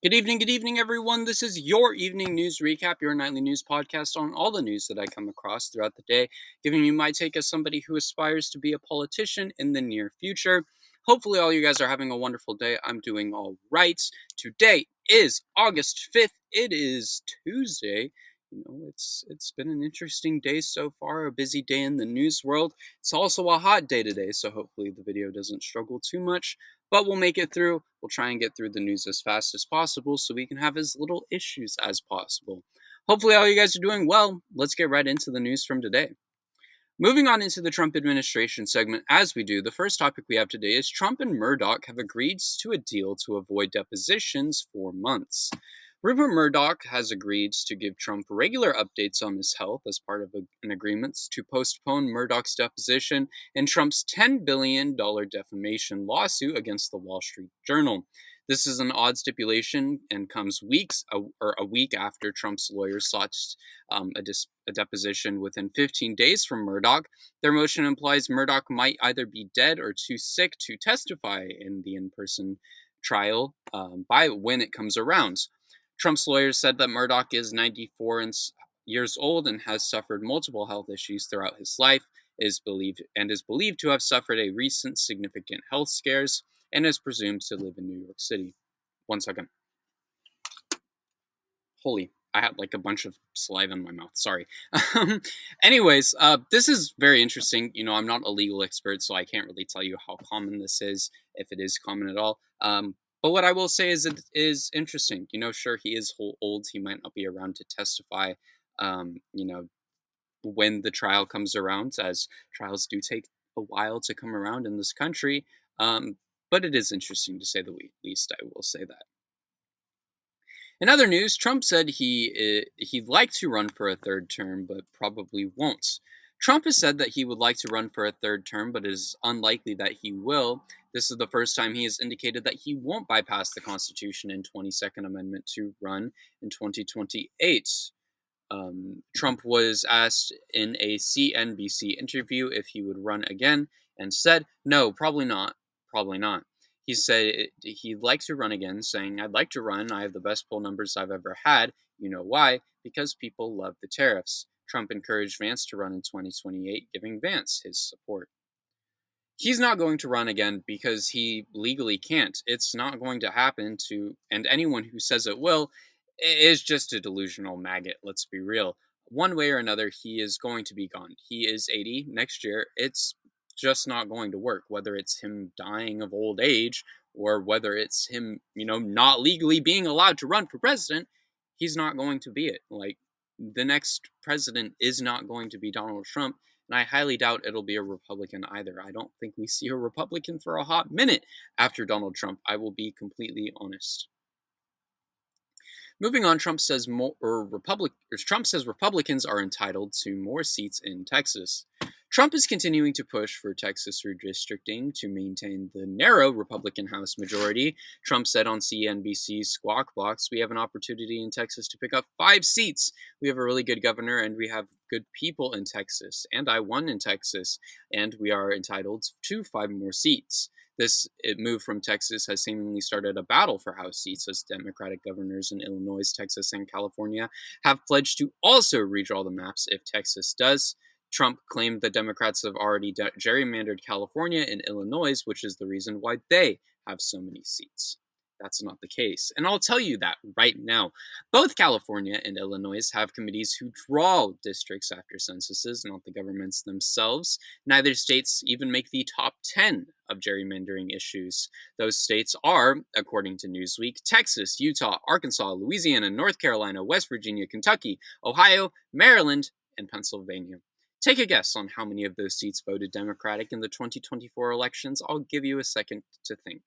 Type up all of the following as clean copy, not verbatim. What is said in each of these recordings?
Good evening, everyone. This is your evening news recap, your nightly news podcast on all the news that I come across throughout the day, giving you my take as somebody who aspires to be a politician in the near future. Hopefully, all you guys are having a wonderful day. I'm doing all right. Today is August 5th. It is Tuesday. It's been an interesting day so far, a busy day in the news world. It's also a hot day today, so hopefully the video doesn't struggle too much. But we'll make it through. We'll try and get through the news as fast as possible so we can have as little issues as possible. Hopefully, all you guys are doing well. Let's get right into the news from today. Moving on into the Trump administration segment, as we do, the first topic we have today is Trump and Murdoch have agreed to a deal to avoid depositions for months. Rupert Murdoch has agreed to give Trump regular updates on his health as part of an agreement to postpone Murdoch's deposition in Trump's $10 billion defamation lawsuit against the Wall Street Journal. This is an odd stipulation and comes a week after Trump's lawyers sought a deposition within 15 days from Murdoch. Their motion implies Murdoch might either be dead or too sick to testify in the in-person trial by when it comes around. Trump's lawyers said that Murdoch is 94 years old and has suffered multiple health issues throughout his life, is believed to have suffered a recent significant health scares, and is presumed to live in New York City. 1 second. Holy, I had like a bunch of saliva in my mouth. Sorry. Anyways, this is very interesting. I'm not a legal expert, so I can't really tell you how common this is, if it is common at all. But what I will say is it is interesting. Sure, he is old. He might not be around to testify, when the trial comes around, as trials do take a while to come around in this country. But it is interesting, to say the least. I will say that. In other news, Trump said he'd like to run for a third term, but probably won't. Trump has said that he would like to run for a third term, but it is unlikely that he will. This is the first time he has indicated that he won't bypass the Constitution and 22nd Amendment to run in 2028. Trump was asked in a CNBC interview if he would run again and said, no, probably not. Probably not. He said he'd like to run again, saying, I'd like to run. I have the best poll numbers I've ever had. You know why? Because people love the tariffs. Trump encouraged Vance to run in 2028, giving Vance his support. He's not going to run again because he legally can't. It's not going to happen and anyone who says it will is just a delusional maggot, let's be real. One way or another, he is going to be gone. He is 80 next year. It's just not going to work, whether it's him dying of old age or whether it's him, not legally being allowed to run for president. He's not going to be it. Like, the next president is not going to be Donald Trump, and I highly doubt it'll be a Republican either. I don't think we see a Republican for a hot minute after Donald Trump. I will be completely honest. Moving on, Trump says Republicans are entitled to more seats in Texas. Trump is continuing to push for Texas redistricting to maintain the narrow Republican House majority. Trump said on CNBC's Squawk Box, we have an opportunity in Texas to pick up 5 seats. We have a really good governor and we have good people in Texas. And I won in Texas, and we are entitled to 5 more seats. This move from Texas has seemingly started a battle for House seats, as Democratic governors in Illinois, Texas, and California have pledged to also redraw the maps if Texas does. Trump claimed that Democrats have already gerrymandered California and Illinois, which is the reason why they have so many seats. That's not the case. And I'll tell you that right now. Both California and Illinois have committees who draw districts after censuses, not the governments themselves. Neither states even make the top 10 of gerrymandering issues. Those states are, according to Newsweek, Texas, Utah, Arkansas, Louisiana, North Carolina, West Virginia, Kentucky, Ohio, Maryland, and Pennsylvania. Take a guess on how many of those seats voted Democratic in the 2024 elections. I'll give you a second to think.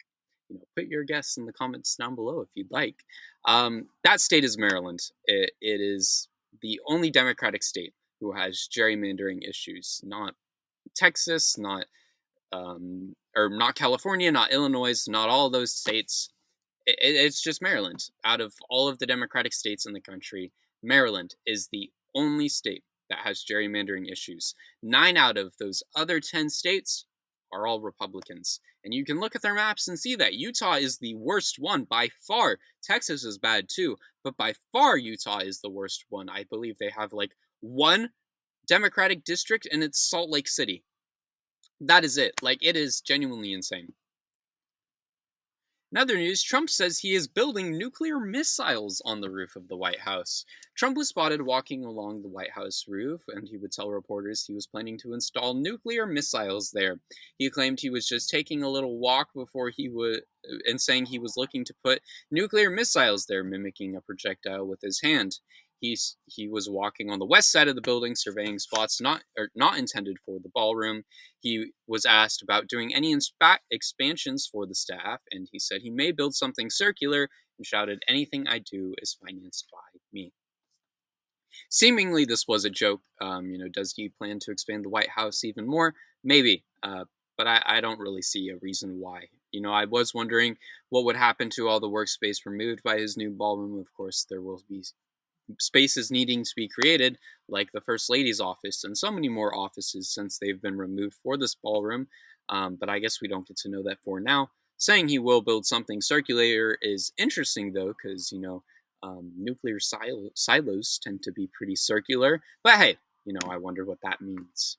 Put your guess in the comments down below if you'd like. That state is Maryland. It is the only Democratic state who has gerrymandering issues. Not Texas, not California, not Illinois, not all those states. It's just Maryland. Out of all of the Democratic states in the country, Maryland is the only state that has gerrymandering issues. 9 out of those other 10 states are all Republicans. And you can look at their maps and see that Utah is the worst one by far. Texas is bad too, but by far Utah is the worst one. I believe they have like one Democratic district and it's Salt Lake City. That is it. Like, it is genuinely insane. In other news, Trump says he is building nuclear missiles on the roof of the White House. Trump was spotted walking along the White House roof, and he would tell reporters he was planning to install nuclear missiles there. He claimed he was just taking a little walk before he would, and saying he was looking to put nuclear missiles there, mimicking a projectile with his hand. He was walking on the west side of the building, surveying spots not intended for the ballroom. He was asked about doing any expansions for the staff, and he said he may build something circular and shouted, "Anything I do is financed by me." Seemingly, this was a joke. Does he plan to expand the White House even more? Maybe, but I don't really see a reason why. I was wondering what would happen to all the workspace removed by his new ballroom. Of course, there will be spaces needing to be created, like the First Lady's office and so many more offices since they've been removed for this ballroom. But I guess we don't get to know that for now. Saying he will build something circular is interesting, though, because, nuclear silos tend to be pretty circular. But hey, I wonder what that means.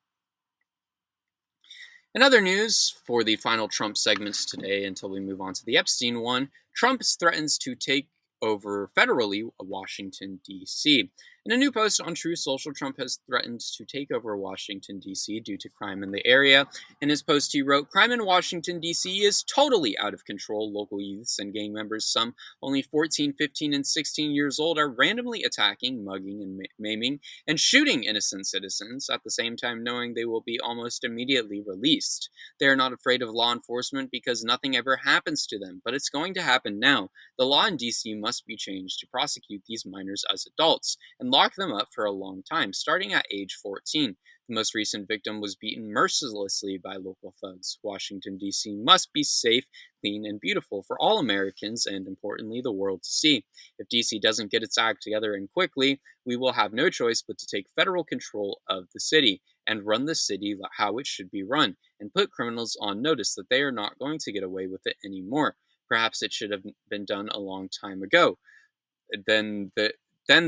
In other news, for the final Trump segments today, until we move on to the Epstein one, Trump threatens to take over federally Washington, D.C. In a new post on Truth Social, Trump has threatened to take over Washington, D.C. due to crime in the area. In his post, he wrote, "Crime in Washington, D.C. is totally out of control. Local youths and gang members, some only 14, 15, and 16 years old, are randomly attacking, mugging, and maiming and shooting innocent citizens, at the same time knowing they will be almost immediately released. They are not afraid of law enforcement because nothing ever happens to them, but it's going to happen now. The law in DC must be changed to prosecute these minors as adults and lock them up for a long time, starting at age 14. The most recent victim was beaten mercilessly by local thugs. Washington, D.C. must be safe, clean, and beautiful for all Americans and, importantly, the world to see. If D.C. doesn't get its act together and quickly, we will have no choice but to take federal control of the city and run the city how it should be run, and put criminals on notice that they are not going to get away with it anymore. Perhaps it should have been done a long time ago. Then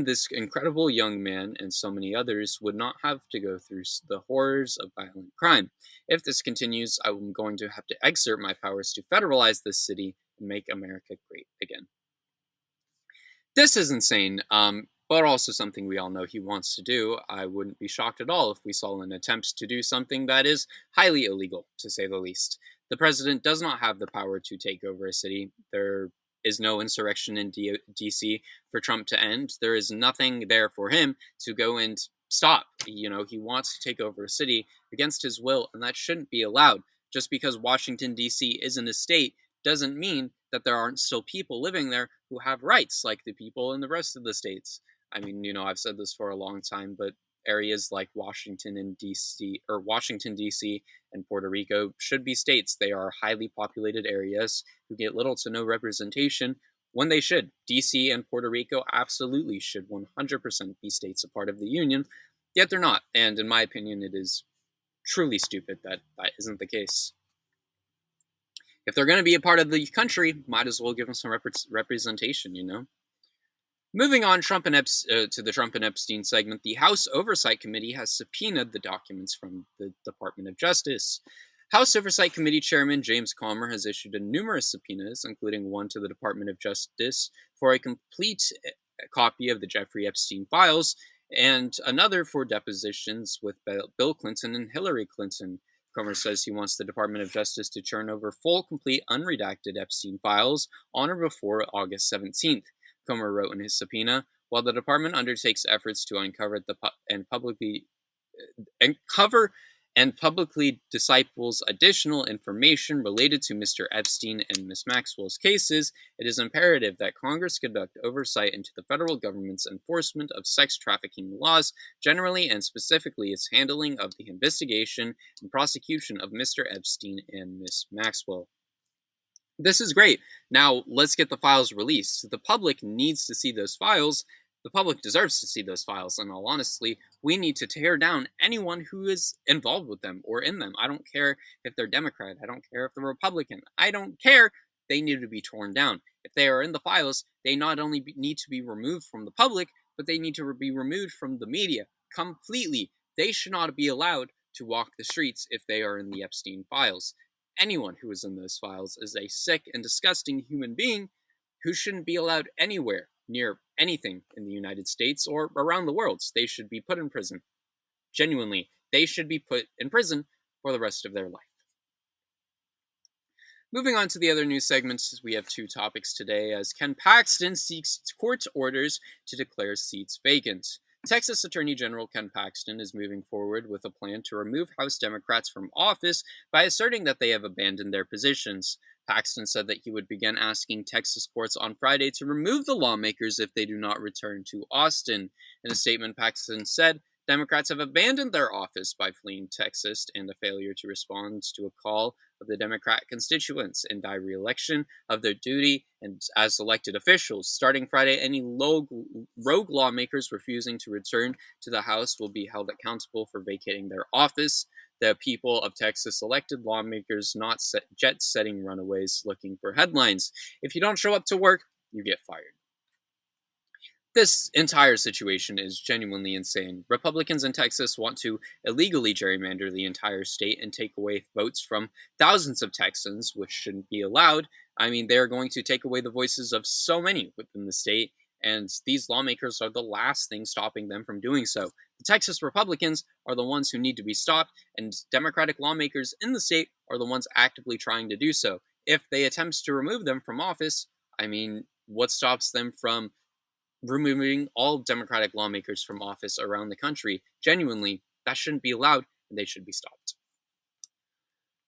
this incredible young man and so many others would not have to go through the horrors of violent crime. If this continues, I'm going to have to exert my powers to federalize this city and make America great again." This is insane, but also something we all know he wants to do. I wouldn't be shocked at all if we saw an attempt to do something that is highly illegal, to say the least. The president does not have the power to take over a city. There is no insurrection in DC for Trump to end. There is nothing there for him to go and stop. He wants to take over a city against his will, and that shouldn't be allowed. Just because Washington, D.C. isn't a state doesn't mean that there aren't still people living there who have rights like the people in the rest of the states. I mean, I've said this for a long time, but areas like Washington D.C. and Puerto Rico should be states. They are highly populated areas who get little to no representation when they should. DC and Puerto Rico absolutely should 100% be states, a part of the union, yet they're not. And in my opinion, it is truly stupid that that isn't the case. If they're going to be a part of the country, might as well give them some representation. Moving on, to the Trump and Epstein segment, the House Oversight Committee has subpoenaed the documents from the Department of Justice. House Oversight Committee Chairman James Comer has issued numerous subpoenas, including one to the Department of Justice for a complete copy of the Jeffrey Epstein files, and another for depositions with Bill Clinton and Hillary Clinton. Comer says he wants the Department of Justice to turn over full, complete, unredacted Epstein files on or before August 17th. Comer wrote in his subpoena, "While the department undertakes efforts to uncover and publicly disciples additional information related to Mr. Epstein and Ms. Maxwell's cases, it is imperative that Congress conduct oversight into the federal government's enforcement of sex trafficking laws generally and specifically its handling of the investigation and prosecution of Mr. Epstein and Ms. Maxwell." This is great. Now, let's get the files released. The public needs to see those files, The public deserves to see those files, and all honestly, we need to tear down anyone who is involved with them or in them. I don't care if they're Democrat, I don't care if they're Republican, I don't care. They need to be torn down. If they are in the files, they not only need to be removed from the public, but they need to be removed from the media completely. They should not be allowed to walk the streets if they are in the Epstein files. Anyone who is in those files is a sick and disgusting human being who shouldn't be allowed anywhere near anything in the United States or around the world. They should be put in prison. Genuinely, they should be put in prison for the rest of their life. Moving on to the other news segments, we have two topics today as Ken Paxton seeks court orders to declare seats vacant. Texas Attorney General Ken Paxton is moving forward with a plan to remove House Democrats from office by asserting that they have abandoned their positions. Paxton said that he would begin asking Texas courts on Friday to remove the lawmakers if they do not return to Austin. In a statement, Paxton said, Democrats have abandoned their office by fleeing Texas and a failure to respond to a call of the Democrat constituents in dire re-election of their duty and as elected officials. Starting Friday, any rogue lawmakers refusing to return to the House will be held accountable for vacating their office. The people of Texas elected lawmakers, not jet-setting runaways looking for headlines. If you don't show up to work, you get fired. This entire situation is genuinely insane. Republicans in Texas want to illegally gerrymander the entire state and take away votes from thousands of Texans, which shouldn't be allowed. I mean, they're going to take away the voices of so many within the state, and these lawmakers are the last thing stopping them from doing so. The Texas Republicans are the ones who need to be stopped, and Democratic lawmakers in the state are the ones actively trying to do so. If they attempt to remove them from office, I mean, what stops them from removing all Democratic lawmakers from office around the country? Genuinely, that shouldn't be allowed, and they should be stopped.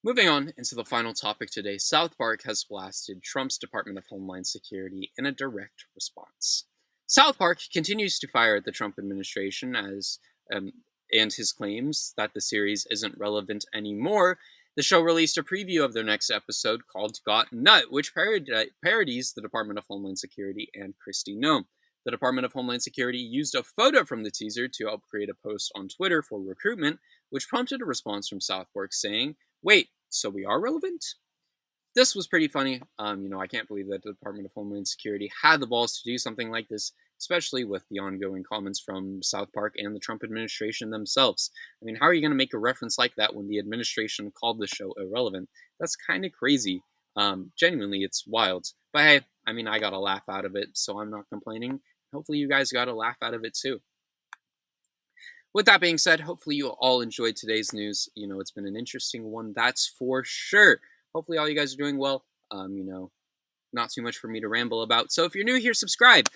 Moving on into the final topic today, South Park has blasted Trump's Department of Homeland Security in a direct response. South Park continues to fire at the Trump administration and his claims that the series isn't relevant anymore. The show released a preview of their next episode called Got Nut, which parodies the Department of Homeland Security and Kristi Noem. The Department of Homeland Security used a photo from the teaser to help create a post on Twitter for recruitment, which prompted a response from South Park saying, "Wait, so we are relevant?" This was pretty funny. I can't believe that the Department of Homeland Security had the balls to do something like this, especially with the ongoing comments from South Park and the Trump administration themselves. I mean, how are you going to make a reference like that when the administration called the show irrelevant? That's kind of crazy. Genuinely, it's wild. But hey, I mean, I got a laugh out of it, so I'm not complaining. Hopefully you guys got a laugh out of it too. With that being said, hopefully you all enjoyed today's news. It's been an interesting one, that's for sure. Hopefully all you guys are doing well. Not too much for me to ramble about. So if you're new here, subscribe.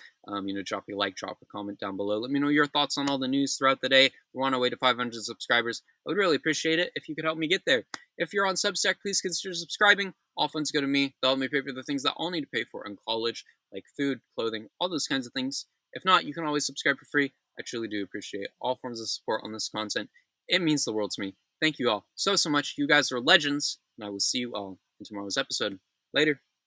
Drop a like, drop a comment down below. Let me know your thoughts on all the news throughout the day. We're on our way to 500 subscribers. I would really appreciate it if you could help me get there. If you're on Substack, please consider subscribing. All funds go to me. They'll help me pay for the things that I'll need to pay for in college, like food, clothing, all those kinds of things. If not, you can always subscribe for free. I truly do appreciate all forms of support on this content. It means the world to me. Thank you all so much. You guys are legends, and I will see you all in tomorrow's episode. Later.